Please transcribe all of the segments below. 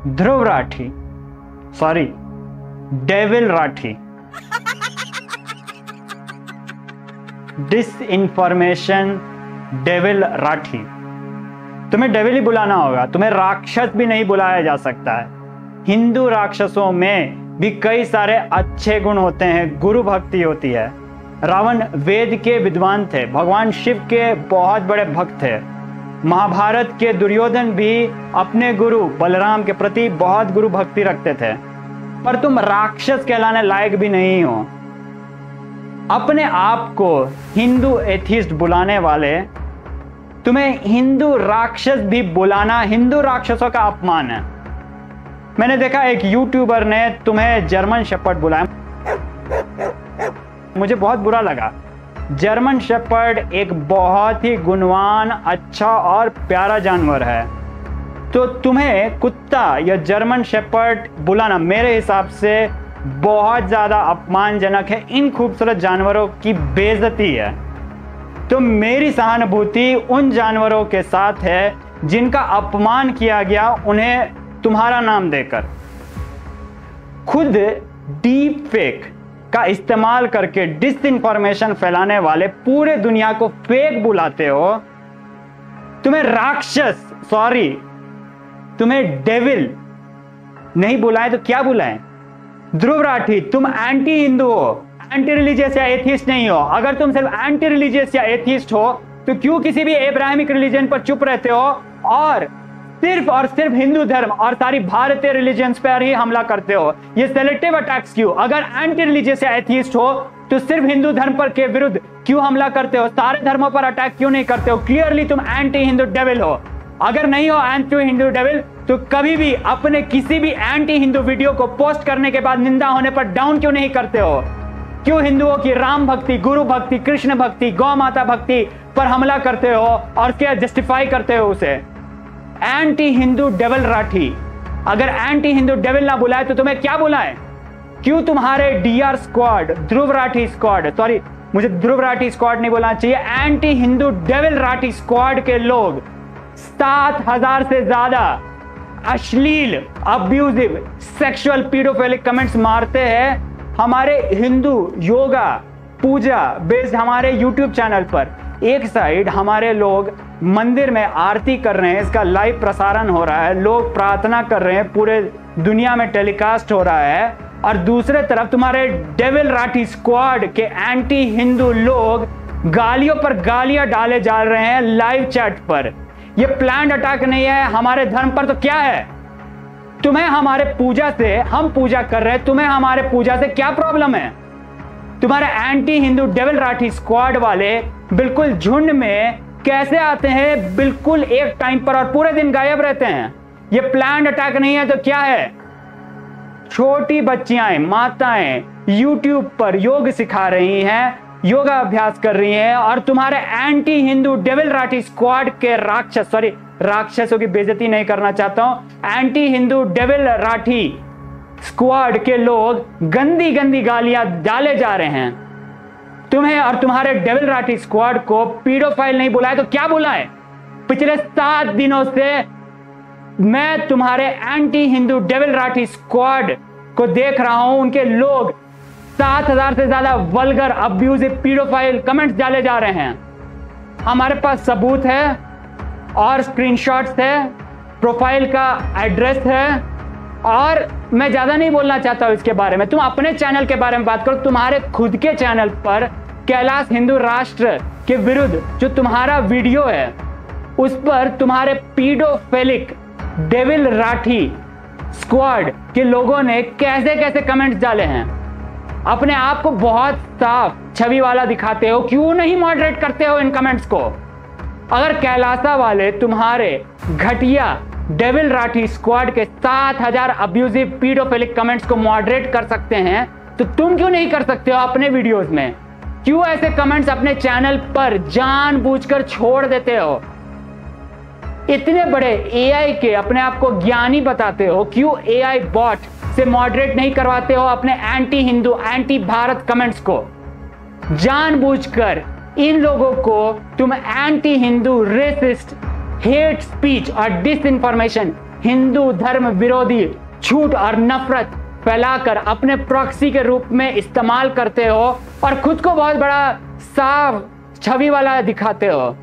ध्रुव Rathee, sorry devil Rathee, disinformation devil Rathee. तुम्हें devil ही बुलाना होगा, तुम्हें राक्षस भी नहीं बुलाया जा सकता है। हिंदू राक्षसों में भी कई सारे अच्छे गुण होते हैं, गुरु भक्ति होती है। रावण वेद के विद्वान थे, भगवान शिव के बहुत बड़े भक्त थे। महाभारत के दुर्योधन भी अपने गुरु बलराम के प्रति बहुत गुरु भक्ति रखते थे। पर तुम राक्षस कहलाने लायक भी नहीं हो। अपने आप को हिंदू एथिस्ट बुलाने वाले, तुम्हें हिंदू राक्षस भी बुलाना हिंदू राक्षसों का अपमान है। मैंने देखा एक यूट्यूबर ने तुम्हें जर्मन शेपर्ड बुलाया, मुझे बहुत बुरा लगा। जर्मन शेपर्ड एक बहुत ही गुणवान, अच्छा और प्यारा जानवर है, तो तुम्हें कुत्ता या जर्मन शेपर्ड बुलाना मेरे हिसाब से बहुत ज्यादा अपमानजनक है। इन खूबसूरत जानवरों की बेइज्जती है। तो मेरी सहानुभूति उन जानवरों के साथ है जिनका अपमान किया गया उन्हें तुम्हारा नाम देकर। खुद डीप फेक का इस्तेमाल करके डिसइंफॉर्मेशन फैलाने वाले पूरे दुनिया को फेक बुलाते हो। तुम्हें राक्षस, सॉरी तुम्हें डेविल नहीं बुलाए तो क्या बुलाएं? ध्रुव राठी, तुम एंटी हिंदू हो, एंटी रिलीजियस या एथिस्ट नहीं हो। अगर तुम सिर्फ एंटी रिलीजियस या एथिस्ट हो तो क्यों किसी भी एब्राहमिक रिलीजन पर चुप रहते हो और सिर्फ हिंदू धर्म और सारी भारतीय रिलीजन्स पर ही हमला करते हो? ये सेलेक्टिव अटैक्स क्यों? अगर एंटी रिलीजियस या एथिस्ट हो तो सिर्फ हिंदू धर्म पर के विरुद्ध क्यों हमला करते हो? सारे धर्मों पर अटैक क्यों नहीं करते हो? क्लियरली तुम एंटी हिंदू डेविल हो। अगर नहीं हो एंटी हिंदू डेविल तो कभी भी अपने किसी भी एंटी हिंदू वीडियो को पोस्ट करने के बाद निंदा होने पर डाउन क्यों नहीं करते हो? क्यों हिंदुओं की राम भक्ति, गुरु भक्ति, कृष्ण भक्ति, गौ माता भक्ति पर हमला करते हो और क्या जस्टिफाई करते हो उसे? एंटी हिंदू डेविल राठी, अगर एंटी हिंदू डेविल ना बुलाए तो तुम्हें क्या बुलाए? क्यों तुम्हारे D R squad, Dhruv Rathee squad, sorry मुझे ध्रुव राठी स्क्वाड नहीं बोलना चाहिए, anti Hindu devil Rathee squad के लोग 7,000 से ज्यादा अश्लील, अब्यूजिव, सेक्सुअल, पीडोफिलिक कमेंट्स मारते हैं हमारे हिंदू योगा पूजा बेस्ड हमारे यूट्यूब चैनल पर। एक साइड हमारे लोग मंदिर में आरती कर रहे हैं, इसका लाइव प्रसारण हो रहा है, लोग प्रार्थना कर रहे हैं, पूरे दुनिया में टेलीकास्ट हो रहा है, और दूसरे तरफ तुम्हारे डेविल राठी स्क्वाड के एंटी हिंदू लोग गालियों पर गालियां डाले जा रहे हैं लाइव चैट पर। ये प्लान्ड अटैक नहीं है हमारे धर्म पर तो क्या है? तुम्हें हमारे पूजा से, हम पूजा कर रहे हैं, तुम्हें हमारे पूजा से क्या प्रॉब्लम है? तुम्हारे anti Hindu devil Rathee squad वाले बिल्कुल झुंड में कैसे आते हैं, बिल्कुल एक टाइम पर, और पूरे दिन गायब रहते हैं? ये प्लान्ड अटैक नहीं है तो क्या है? छोटी बच्चियां, माताएं यूट्यूब पर योग सिखा रही हैं, योगा अभ्यास कर रही हैं, और तुम्हारे anti Hindu devil Rathee squad के राक्षस, सॉरी राक्षसों की बेइज्जती नहीं करना चाहता हूं, anti Hindu devil Rathee squad के लोग गंदी गंदी गालियां डाले जा रहे हैं। तुम्हें और तुम्हारे डेविल राठी स्क्वाड को पीडोफाइल नहीं बुलाए तो क्या बुलाए? पिछले 7 दिनों से मैं तुम्हारे anti Hindu devil Rathee squad को देख रहा हूं, उनके लोग 7,000 से ज्यादा वल्गर, अब्यूजिव, पीडोफाइल कमेंट्स डाले जा रहे हैं। हमारे पास सबूत है और स्क्रीनशॉट्स है, प्रोफाइल का एड्रेस है, और मैं ज्यादा नहीं बोलना चाहता हूं इसके बारे में। तुम अपने चैनल के बारे में बात करो। तुम्हारे खुद के चैनल पर कैलाश हिंदू राष्ट्र के विरुद्ध जो तुम्हारा वीडियो है उस पर तुम्हारे पीडोफिलिक डेविल राठी स्क्वाड के लोगों ने कैसे कैसे कमेंट्स डाले हैं। अपने आप को बहुत साफ छवि वाला दिखाते हो, क्यों नहीं मॉडरेट करते हो इन कमेंट्स को? अगर कैलाशा वाले तुम्हारे घटिया डेविल राठी स्क्वाड के 7,000 अब्यूजिव पीडोफिलिक कमेंट्स को मॉडरेट कर सकते हैं तो तुम क्यों नहीं कर सकते हो अपने वीडियोस में? क्यों ऐसे कमेंट्स अपने चैनल पर जानबूझकर छोड़ देते हो? इतने बड़े एआई के अपने आप को ज्ञानी बताते हो, क्यों एआई बॉट से मॉडरेट नहीं करवाते हो अपने anti Hindu, anti Bharat comments को? जानबूझकर इन लोगों को तुम anti Hindu, racist, hate speech और डिसइंफॉर्मेशन हिंदू धर्म विरोधी झूठ और नफरत फैलाकर अपने प्रॉक्सी के रूप में इस्तेमाल करते हो और खुद को बहुत बड़ा साफ छवि वाला दिखाते हो।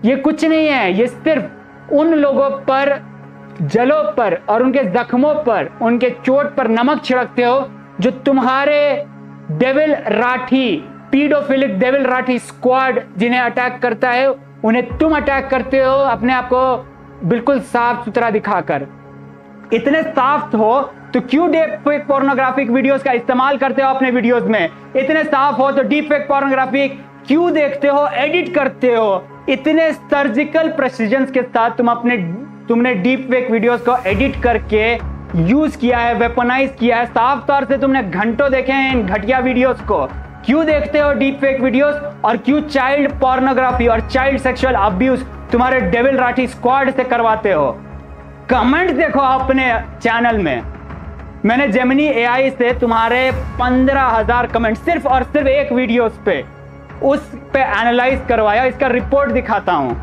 ये कुछ नहीं है, ये सिर्फ उन लोगों पर, जलों पर और उनके जख्मों पर, उनके चोट पर नमक छिड़कते हो जो तुम्हारे devil Rathee, paedophilic devil Rathee squad जिन्हें अटैक करता है, उन्हें तुम अटैक करते हो अपने आप को बिल्कुल साफ सुथरा दिखाकर। इतने साफ हो तो क्यों डीप फेक पोर्नोग्राफिक वीडियोस का इस्तेमाल करते हो अपने वीडियोस में? इतने साफ हो तो डीप फेक पोर्नोग्राफी क्यों देखते हो, एडिट करते हो? इतने सर्जिकल प्रेसिजन के साथ तुमने डीप फेक वीडियोस को एडिट करके यूज किया है, वेपनाइज किया है। साफ तौर से तुमने घंटों देखे हैं इन घटिया वीडियोस को। क्यों देखते हो डीप फेक वीडियोस और क्यों चाइल्ड पोर्नोग्राफी और चाइल्ड सेक्सुअल अब्यूज तुम्हारे डेविल राठी स्क्वाड से करवाते हो? कमेंट देखो अपने चैनल में। मैंने जेमिनी एआई से तुम्हारे 15,000 कमेंट सिर्फ और सिर्फ एक वीडियोस पे उस पे एनालाइज करवाया। इसका रिपोर्ट दिखाता हूं।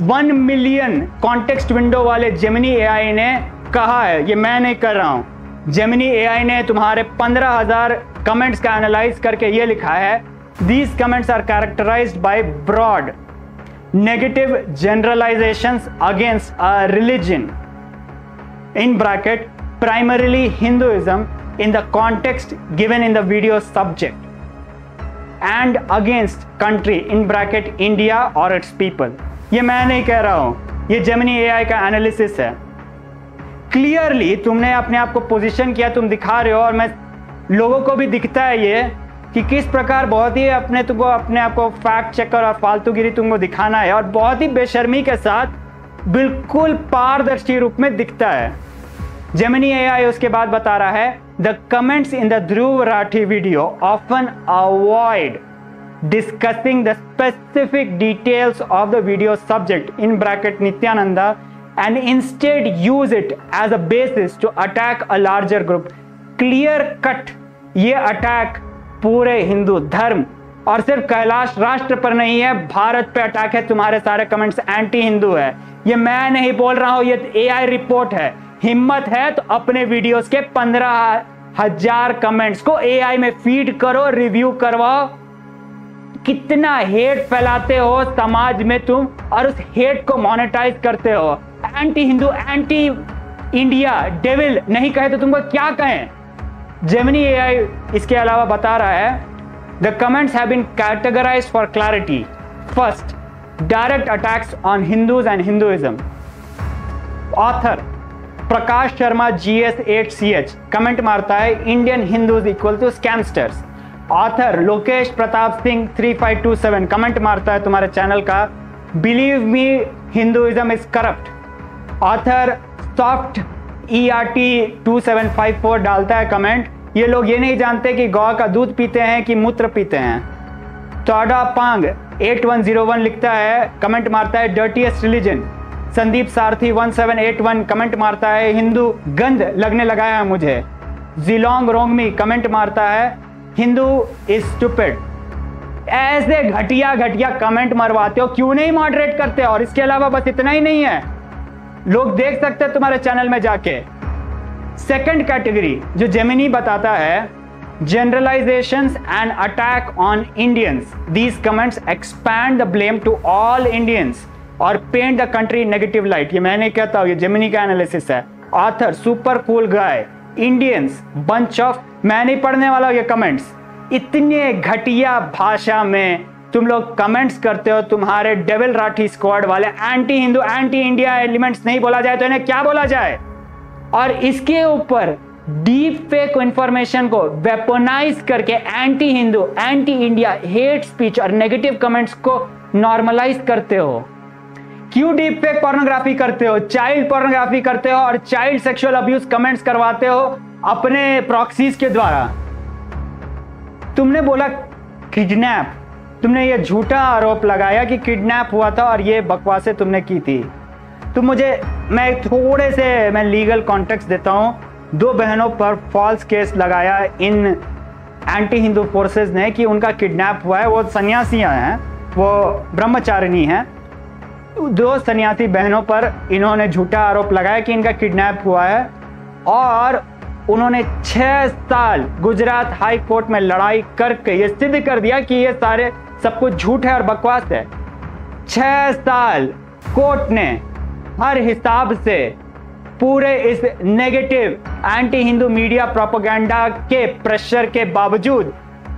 1 मिलियन कॉन्टेक्स्ट विंडो वाले जेमिनी एआई ने कहा है, ये मैं नहीं कर रहा हूं। जेमिनी एआई ने तुम्हारे 15,000 कमेंट्स का एनालाइज करके ये लिखा है, these comments are characterized by broad negative generalizations against a religion, in bracket primarily Hinduism, in the context given in the video subject, and against country, in bracket India or its people। ये मैं नहीं कह रहा हूं, ये Gemini AI का analysis है। Clearly तुमने अपने आप को पोजीशन किया, तुम दिखा रहे हो और मैं लोगों को भी दिखता है ये कि किस प्रकार बहुत ही अपने आप को फैक्ट चेकर और फालतूगिरी तुमको दिखाना है और बहुत ही बेशर्मी के साथ बिल्कुल पारदर्शी रूप में दिखता है। जेमिनी एआई उसके बाद बता रहा है, the comments in the Dhruv Rathee video often avoid discussing the specific details of the video subject, in bracket Nityananda, and instead use it as a basis to attack a larger group. Clear cut ये attack पूरे हिंदू धर्म और सिर्फ कैलाश राष्ट्र पर नहीं है, भारत पे अटैक है। तुम्हारे सारे कमेंट्स एंटी हिंदू है। ये मैं नहीं बोल रहा हूं, ये एआई रिपोर्ट है। हिम्मत है तो अपने वीडियोस के 15,000 कमेंट्स को एआई में फीड करो, रिव्यू करवाओ। कितना हेट फैलाते हो समाज में तुम और उस हेट को मोनेटाइज करते हो। Anti Hindu, anti India, devil नहीं कहे तो तुमको क्या कहें? जेमिनी एआई इसके अलावा बता रहा है, the comments have been categorized for clarity. First, direct attacks on Hindus and Hinduism. Author Prakash Sharma GS8CH comment मारता है, Indian Hindus equal to scamsters. Author Lokesh Pratap Singh 3527 comment मारता है तुम्हारे चैनल का, believe me Hinduism is corrupt. Author soft ERT 2754 डालता है comment, ये लोग ये नहीं जानते कि गौ का दूध पीते हैं कि मूत्र पीते हैं। तोड़ा पांग 8101 लिखता है, कमेंट मारता है, डर्टीएस्ट रिलीजन। संदीप सारथी 1781 कमेंट मारता है, हिंदू गंध लगने लगा है मुझे। जिलोंग रोंगमी कमेंट मारता है, हिंदू इज स्टूपिड। ऐसे घटिया घटिया कमेंट मरवाते हो, क्यों नहीं मॉडरेट करते? और इसके अलावा बस इतना ही नहीं है, लोग देख सकते हैं तुम्हारे चैनल में जाके। सेकंड कैटेगरी जो जेमिनी बताता है, generalisations and attack on Indians, these comments expand the blame to all Indians और paint the country negative light. ये मैं नहीं कहता हूं, ये जेमिनी का एनालिसिस है। Author super cool guy, Indians bunch of, मैं नहीं पढ़ने वाला ये कमेंट्स। इतने घटिया भाषा में तुम लोग कमेंट्स करते हो, तुम्हारे डेविल राठी स्क्वाड वाले anti Hindu, anti India elements नहीं बोला जाए तो इन्हें क्या बोला जाए? और इसके ऊपर डीप फेक इंफॉर्मेशन को वेपनाइज करके anti Hindu, anti India, hate speech और नेगेटिव कमेंट्स को नॉर्मलाइज करते हो। क्यों डीप फेक पोर्नोग्राफी करते हो, चाइल्ड पोर्नोग्राफी करते हो और चाइल्ड सेक्सुअल अब्यूज कमेंट्स करवाते हो अपने प्रॉक्सीज के द्वारा। तुमने बोला किडनैप, तुमने ये झूठा आरोप लगाया कि किडनैप हुआ था और ये बकवासें तुमने की थी। तो मैं लीगल कॉन्टेक्स्ट देता हूं। 2 बहनों पर फॉल्स केस लगाया इन एंटी हिंदू फोर्सेस ने कि उनका किडनैप हुआ है। वो सन्यासियां हैं, वो ब्रह्मचारिणी हैं। 2 सन्यासी बहनों पर इन्होंने झूठा आरोप लगाया कि इनका किडनैप हुआ है, और उन्होंने 6 साल गुजरात हाई कोर्ट में लड़ाई करके ये सिद्ध कर दिया कि ये सारे सब कुछ झूठ है और बकवास है। 6 साल कोर्ट ने हर हिसाब से पूरे इस negative anti Hindu media propaganda के प्रेशर के बावजूद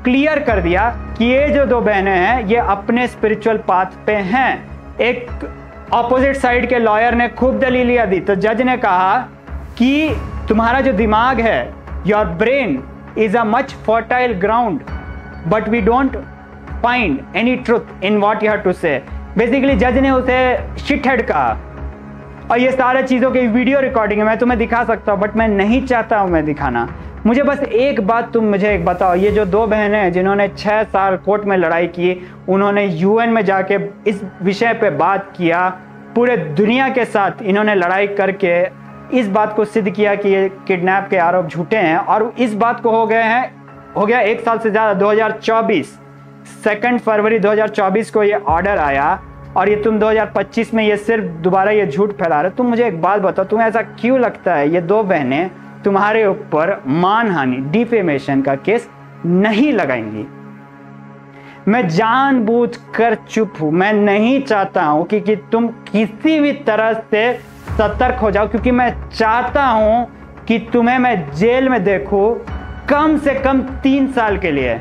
क्लियर कर दिया कि ये जो 2 बहनें हैं ये अपने स्पिरिचुअल पाथ पे हैं। एक ऑपोजिट साइड के लॉयर ने खूब दलीलियां दी, तो जज ने कहा कि तुम्हारा जो दिमाग है, your brain is a much fertile ground, but we don't find any truth in what you have to say. Basically जज ने उसे शिटहेड कहा, और ये सारे चीज़ों की वीडियो रिकॉर्डिंग है, मैं तुम्हें दिखा सकता हूँ, बट मैं नहीं चाहता हूँ मैं दिखाना। मुझे बस एक बात तुम मुझे एक बताओ, ये जो 2 बहनें हैं जिन्होंने 6 साल कोर्ट में लड़ाई की, उन्होंने यूएन में जाके इस विषय पे बात किया, पूरे दुनिया के साथ इन्होंने लड़ाई करके इस बात को सिद्ध किया कि ये किडनैप के आरोप झूठे हैं, और इस बात को हो गया 1 साल से ज़्यादा। 2024 2 फरवरी 2024 को ये ऑर्डर आया, और ये तुम 2025 में ये सिर्फ दोबारा ये झूठ फैला रहे। तुम मुझे एक बात बताओ, तुम्हें ऐसा क्यों लगता है ये 2 बहनें तुम्हारे ऊपर मानहानि डिफेमेशन का केस नहीं लगाएंगी? मैं जानबूझकर चुप हूं, मैं नहीं चाहता हूं कि तुम किसी भी तरह से सतर्क हो जाओ, क्योंकि मैं चाहता हूं कि तुम्हें मैं जेल में देखूं कम से कम 3 साल के लिए।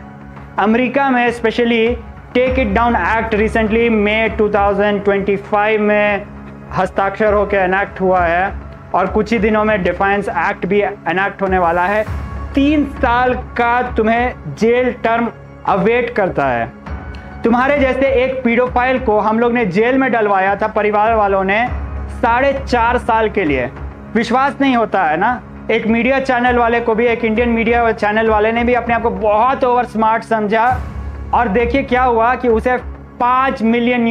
अमेरिका में specially take it down act recently May 2025 में हस्ताक्षर होकर एनैक्ट हुआ है, और कुछ ही दिनों में डिफेंस एक्ट भी एनैक्ट होने वाला है। 3 साल का तुम्हें जेल टर्म अवेट करता है। तुम्हारे जैसे एक पीडोफाइल को हम लोग ने जेल में डलवाया था, परिवार वालों ने 4.5 साल के लिए। विश्वास नहीं होता है ना? एक मीडिया चैनल वाले को भी, एक इंडियन मीडिया चैनल वाले ने भी अपने आप को बहुत ओवर स्मार्ट समझा, और देखिए क्या हुआ कि उसे $5 मिलियन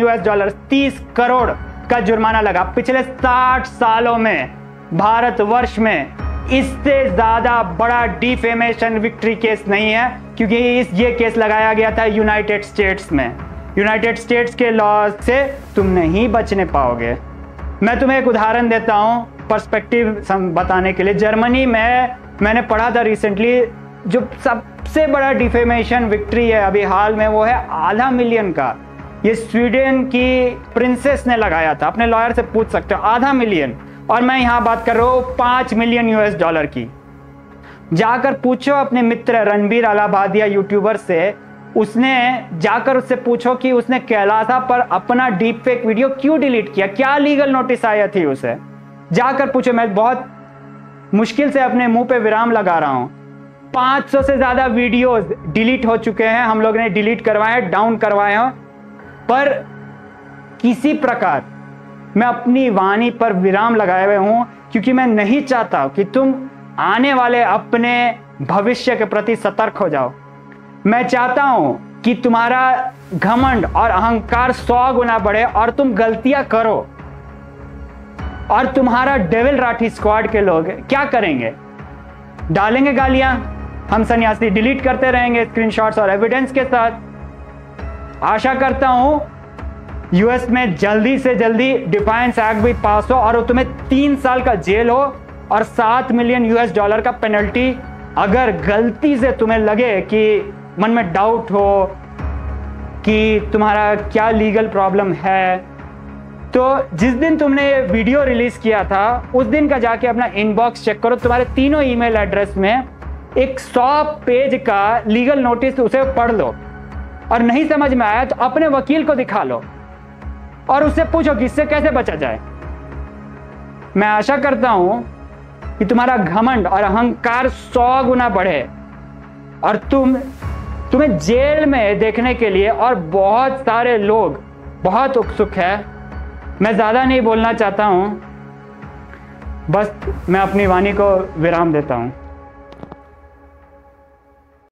30 करोड़ का जुर्माना लगा। पिछले 60 सालों में भारतवर्ष में इससे ज्यादा बड़ा डिफेमेशन विक्ट्री केस नहीं है, क्योंकि ये केस लगाया गया था यूनाइटेड स्टेट्स में। यूनाइटेड स्टेट्स के लॉ से तुम नहीं बचने पाओगे। मैं तुम्हें एक उदाहरण देता हूँ पर्सपेक्टिव बताने के लिए। जर्मनी में मैंने पढ़ा था रिसेंटली, जो सबसे बड़ा डिफेमेशन विक्ट्री है अभी हाल में, वो है $500,000 का। ये स्वीडन की प्रिंसेस ने लगाया था, अपने लॉयर से पूछ सकते हो, $500,000। और मैं यहाँ बात कर रहा हूँ $5 मिलियन की। जाकर पूछो अपने मित्र रणबीर अलाहाबादिया यूट्यूबर से, उसने जाकर उससे पूछो कि उसने कैलासा पर अपना डीप फेक वीडियो क्यों डिलीट किया, क्या लीगल नोटिस आया थी उसे। जाकर पूछो। मैं बहुत मुश्किल से अपने मुंह पे विराम लगा रहा हूँ। 500 से ज्यादा वीडियोस डिलीट हो चुके हैं, हम लोग ने डिलीट करवाए, डाउन करवाए हैं, पर किसी प्रकार मैं अपनी वाणी पर विराम लगाए हुए हूं, क्योंकि मैं नहीं चाहता कि तुम आने वाले अपने भविष्य के प्रति सतर्क हो जाओ। मैं चाहता हूं कि तुम्हारा घमंड और अहंकार 100 गुना बढ़े और तुम गलतियां करो। और तुम्हारा डेविल राठी स्क्वाड के लोग क्या करेंगे? डालेंगे गालियां, हम सन्यासी डिलीट करते रहेंगे स्क्रीनशॉट्स और एविडेंस के साथ। आशा करता हूं यूएस में जल्दी से जल्दी डिफेंस एक्ट भी पास हो और तुम्हें 3 साल का जेल हो और $7 मिलियन का पेनल्टी। अगर गलती से तुम्हें लगे कि मन में डाउट हो कि तुम्हारा क्या लीगल प्रॉब्लम है, तो जिस दिन तुमने ये वीडियो रिलीज किया था उस दिन का जाके अपना इनबॉक्स चेक करो। तुम्हारे तीनों ईमेल एड्रेस में एक 100 पेज का लीगल नोटिस, उसे पढ़ लो। और नहीं समझ में आया तो अपने वकील को दिखा लो और उससे पूछो कि इससे कैसे बचा जाए। मैं आशा करता हूं कि तुम्हारा घमंड और अहंकार 100 गुना बढ़े और तुम्हें जेल में देखने के लिए और बहुत सारे लोग बहुत उत्सुक है। मैं ज्यादा नहीं बोलना चाहता हूं, बस मैं अपनी वाणी को विराम देता हूं।